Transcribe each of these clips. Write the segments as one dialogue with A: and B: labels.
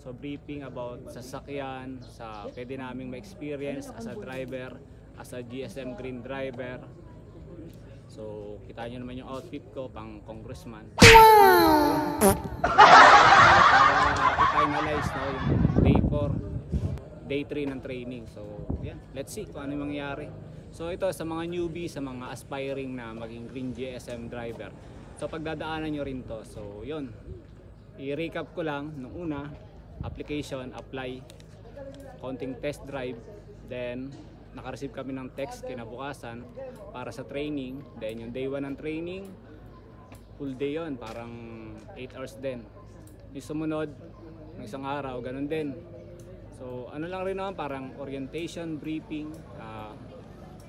A: So briefing about sasakyan, sa pwede naming ma-experience as a driver, as a GSM Green driver. So kita nyo naman yung outfit ko pang congressman. Para i-finalize na yung day 4, day 3 ng training. So yeah, let's see kung ano yung mangyayari. So ito sa mga newbie, sa mga aspiring na maging Green GSM driver. So pagdadaanan nyo rin to. So yun, i-recap ko lang nung una, application, apply, konting test drive, then naka-receive kami ng text kinabukasan para sa training. Then yung day 1 ng training, full day yon, parang 8 hours din. Yung sumunod, ng isang araw, ganun din. So ano lang rin naman, parang orientation, briefing,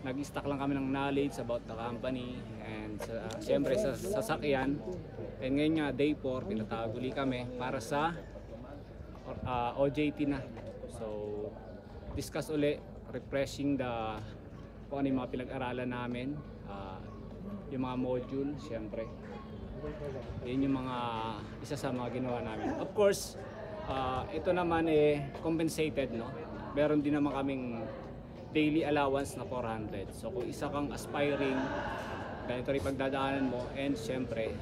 A: nag-stack lang kami ng knowledge about the company and siyempre sa sasakyan. And ngayon nga, day 4, pinataguli kami para sa OJT na. So discuss uli, refreshing kung ano yung mga pinag-aralan namin, yung mga module, siyempre. Yun yung mga isa sa mga ginawa namin. Of course, ito naman compensated, no? Meron din naman kaming daily allowance na 400. So kung isa kang aspiring, ganito rin pagdadaanan mo, and syempre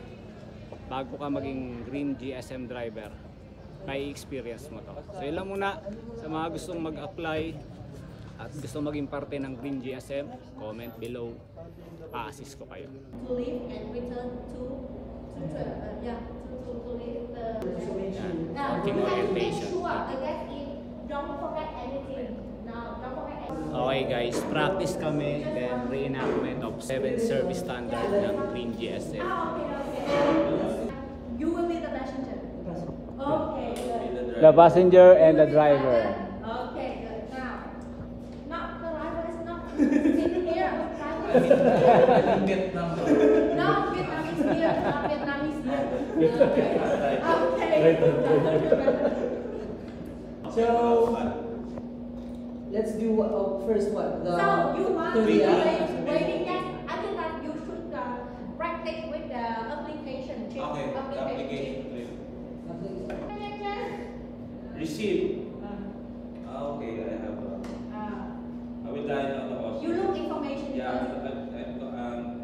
A: bago ka maging Green GSM driver, may experience mo to. So yun lang muna sa mga gustong mag-apply at gustong maging parte ng Green GSM, comment below, pa-assist ko kayo.
B: To leave and return to leave the
A: Konting orientation.
B: Don't forget anything. No, don't forget anything.
A: Okay guys, practice kami, then reenactment of 7 service standard ng Green GSM.
B: Okay. You will be the passenger. Okay, good.
A: The passenger and the driver.
B: Okay, good. Now, the driver is not sitting here. Driver is
C: Vietnam.
B: No, Vietnam is here. Vietnam is here. Okay.
C: So, let's do first what? The
B: So you want
C: trivia.
B: waiting yes, I think that you should practice with the application.
C: Okay, the application.
B: Application.
C: Receive. Okay, I have. I will dial on the host.
B: You look information
C: Yeah,
B: first.
C: I'm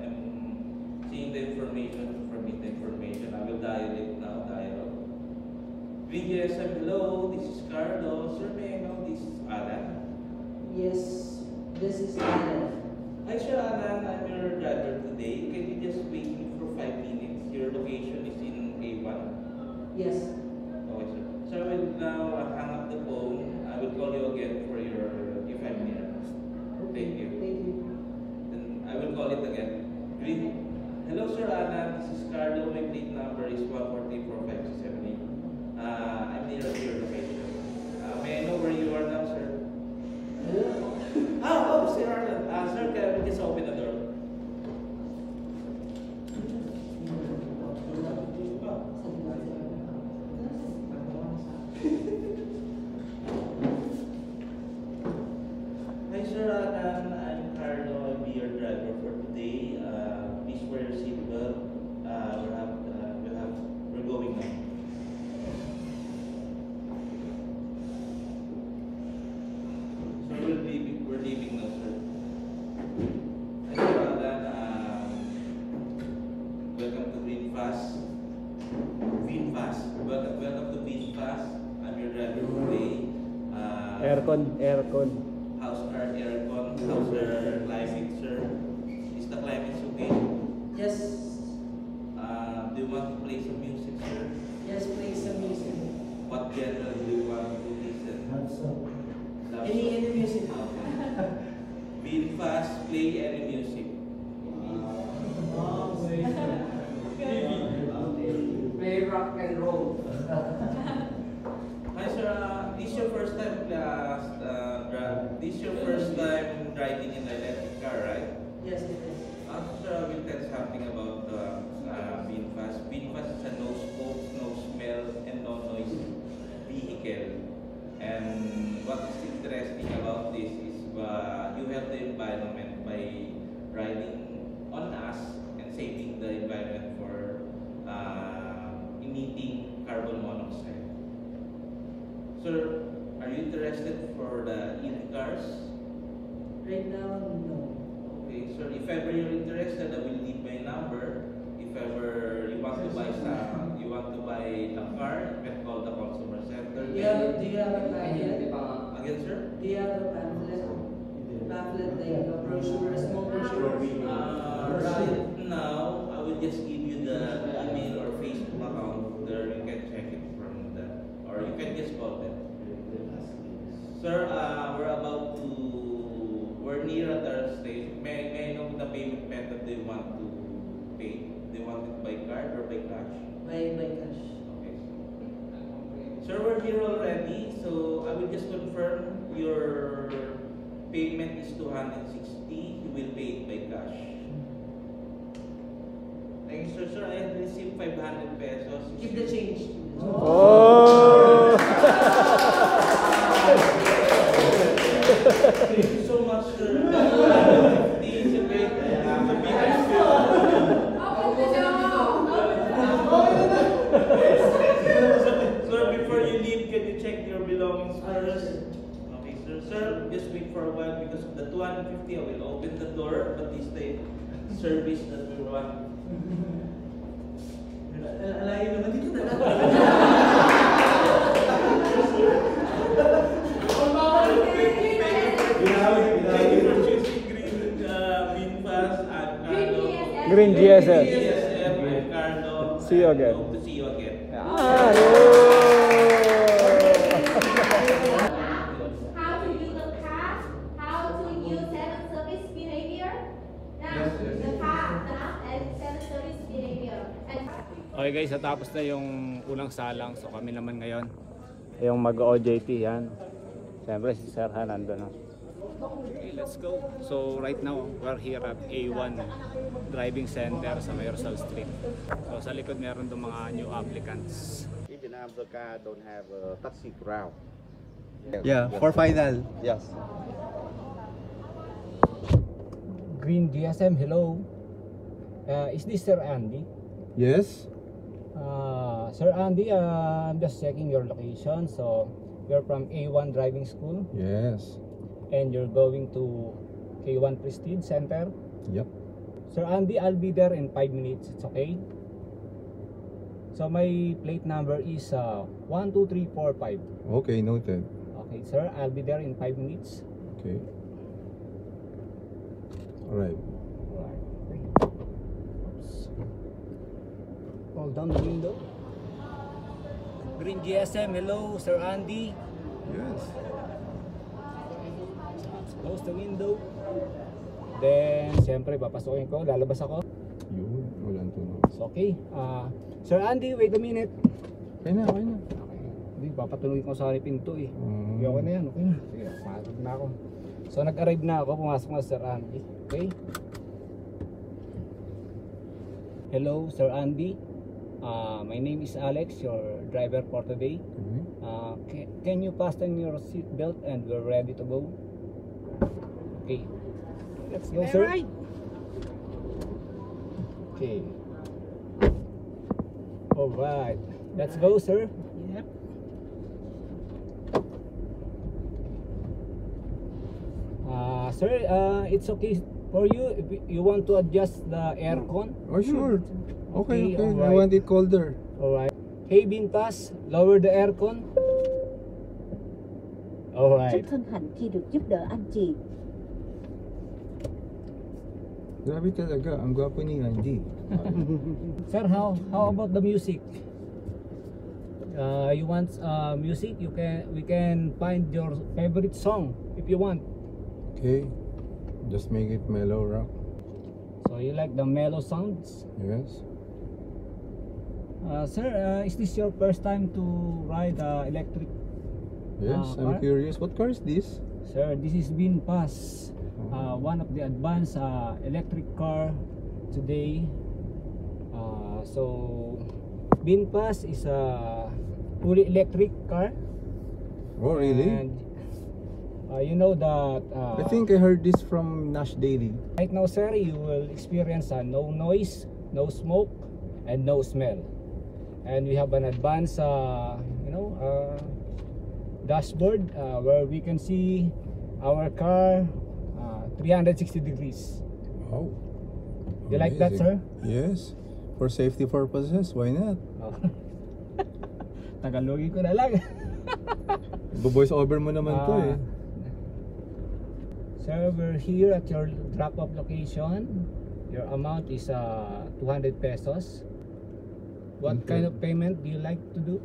C: seeing the information, submit the information. I will dial it now. Dial. VGSM, hello. This is Carlo. Sir, may I know this is Alan?
D: Yes, this is Alan.
C: Hi, Sir Alan. I'm your driver today. Can you just wait me for 5 minutes? Your location is in A1.
D: Yes.
C: Okay, sir. Sir, I will now hang up the phone. I will call you again for your if I'm near. Thank you.
D: Thank you.
C: Then I will call it again. Hello, Sir Alan. This is Carlo. My plate number is 1445678. I'm near your location. May I know where you are now, sir? Sir Alan. Sir, can we just open the door? Hi, Sir Alan. I'm Carlo. I'll be your driver for today. Please wear your seatbelt. We're going now. So we're leaving now, sir. Hi, Sir Alan. Welcome to VinFast. Welcome to VinFast. I'm your driver today.
A: Aircon.
C: How's our aircon? How's our climate, sir? Is the climate okay?
D: Yes.
C: Do you want to play some music, sir?
D: Yes, play some music.
C: What genre do you want to listen? Love
D: Any
C: song?
D: music?
C: Okay. VinFast, play any music.
D: Play rock and roll.
C: Hi, sir. This is your first time this is your first time driving in an electric car, right?
D: Yes, it is.
C: Sir, I will tell something about VinFast. VinFast is a no smoke, no smell, and no noise vehicle. And what is interesting about this is you help the environment by riding on us and saving the environment for emitting carbon monoxide. cars?
D: Right now, no.
C: Okay, sir. If ever you're interested, I will leave my number. If ever you want to buy a car, you can call the consumer center.
D: Do you have a pamphlet?
C: Again, sir?
D: Do you have a pamphlet? Pamphlet like a brochure, a small brochure?
C: Right now, I will just give you the email or Facebook account there. You can check it from that, or you can just call them. Sir, we're near at our station. May I know the payment method they want to pay? They want it by card or by cash?
D: By cash.
C: Okay. Sir, we're here already, so I will just confirm your payment is 260. You will pay it by cash. Thank you, sir. Sir, I have received 500 pesos.
D: Keep the change.
A: Oh!
C: Thank you so much, sir. 250 is a big Sir, before you leave, can you check your belongings first? Okay, sir. Sir, just wait for a while because of the 250, I will open the door, but this the service that we want.
D: Alayo naman dito na
C: Thank you for choosing VinFast and Carlo.
A: Green GSM.
C: GSM and Carlo.
A: See you again.
C: Hope to see you again.
B: How to use the car, how to use 7 service behavior. Now, the car, the app, and 7 service behavior. And
A: Okay guys, natapos na yung unang salang. So kami naman ngayon yung mag-OJT yan. Siyempre si Sir Han nandun. Okay, let's go. So right now, we're here at A1 Driving Center sa Mayorsal Street. So sa likod meron doon mga new applicants.
E: In Vietnam, the car don't have a taxi ground.
F: Yeah, for final.
E: Yes.
G: Green GSM, hello. Is this Sir Andy?
F: Yes.
G: Sir Andy, I'm just checking your location. So you're from A1 Driving School
F: Yes.
G: and you're going to K1 Prestige Center.
F: Yep.
G: Sir Andy, I'll be there in 5 minutes. It's okay. So my plate number is 12345.
F: Okay, noted.
G: Okay, sir, I'll be there in 5 minutes.
F: Okay. All right.
G: Alright. Oops. Hold down the window. Green GSM, hello, Sir Andy.
F: Yes.
G: Close the window. Then, siyempre, papasukin ko, lalabas ako.
F: Yun, walang tunog.
G: It's okay. Sir Andy, wait a minute.
F: Okay na, okay na.
G: Okay. Hindi, papatuloy ko sa pinto eh.
F: Mm.
G: Okay na yan, okay na. Sige, pasok na ako. So, nag-arrive na ako, pumasok na Sir Andy. Okay? Hello, Sir Andy. My name is Alex, your driver for today.
F: Okay.
G: Can you fasten your seat belt and we're ready to go? Okay. Let's go, sir. Okay. All right. Let's go, sir.
D: Yep.
G: Sir, it's okay for you if you want to adjust the aircon.
F: Oh, sure. Okay, okay. I
G: alright.
F: want it colder.
G: All right. Hey, Bintas, lower the aircon. All
H: Rất
G: right.
H: hân hạnh khi được giúp đỡ anh chị.
F: Grabe talaga, ang gwapo ni Andy.
G: Sir, how about the music? You want music? We can find your favorite song if you want.
F: Okay. Just make it mellow rock.
G: So you like the mellow sounds?
F: Yes.
G: Sir, is this your first time to ride electric?
F: Yes,
G: car?
F: I'm curious. What car is this?
G: Sir, this is VinFast, one of the advanced electric car today. So VinFast is a fully electric car.
F: Oh, really?
G: And you know that
F: I think I heard this from Nash Daily.
G: right now, sir, you will experience no noise, no smoke, and no smell. And we have an advanced, dashboard where we can see Our car, 360 degrees.
F: Oh.
G: You like that, sir?
F: Yes. For safety purposes, why not?
G: Oh. Tagalogin ko na lang.
F: Voice over mo naman to eh.
G: Sir, we're here at your drop-off location. Your amount is 200 pesos. What
F: Okay.
G: kind of payment do you like to do?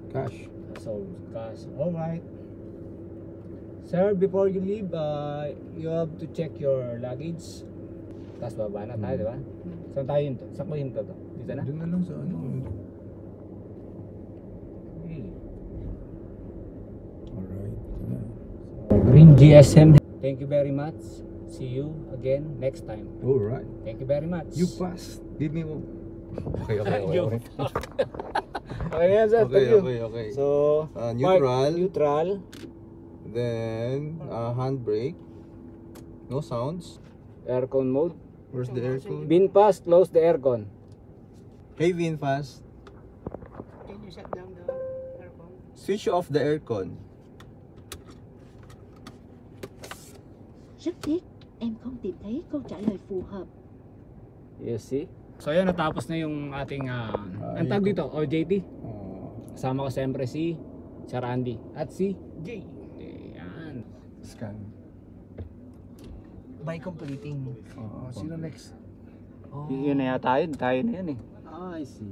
F: Cash.
G: So, cash. Alright. Sir, before you leave, you have to check your luggage. Tapos baba na tayo, di ba? Saan tayo yun? Saan ko yun to? Dito na?
F: Doon na lang sa ano.
G: Okay.
F: Alright.
G: Green GSM. Thank you very much. See you again next time.
F: Alright.
G: Thank you very much.
F: You passed. Give me one. Okay.
G: You Okay yan, sir. Thank you.
F: Okay.
G: So,
F: neutral.
G: Neutral.
F: Then, handbrake. No sounds.
G: Aircon mode.
F: Where's the aircon?
G: VinFast, close the aircon.
F: Hey, VinFast.
D: Can you shut down the aircon?
F: Switch off the aircon.
H: Rất tiếc, em không tìm thấy câu trả lời phù hợp.
G: You see? So yan, natapos na yung ating ang tag dito, OJT. Kasama ko siyempre si Sir Andy at si Jay. Yan.
F: Scan.
D: By completing.
F: Sino next?
G: Yun na yata yun. Tayo na yun eh.
I: I see.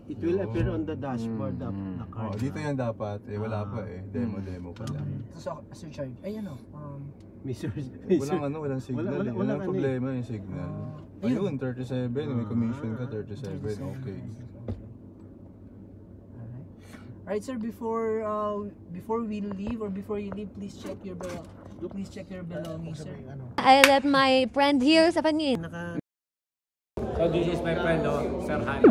I: It will appear on the dashboard of the car.
F: Dito yan dapat. Wala pa eh. Demo pa lang.
D: So, Sir Charlie, ayan o.
F: Walang signal. Walang problema yung signal. Ayun, 37. May commission ka, 37. Okay.
D: Alright, sir, before we leave or before you leave, please check your belongings, sir.
B: I let my friend here sa panin.
A: So this is my friend, Sir Hani.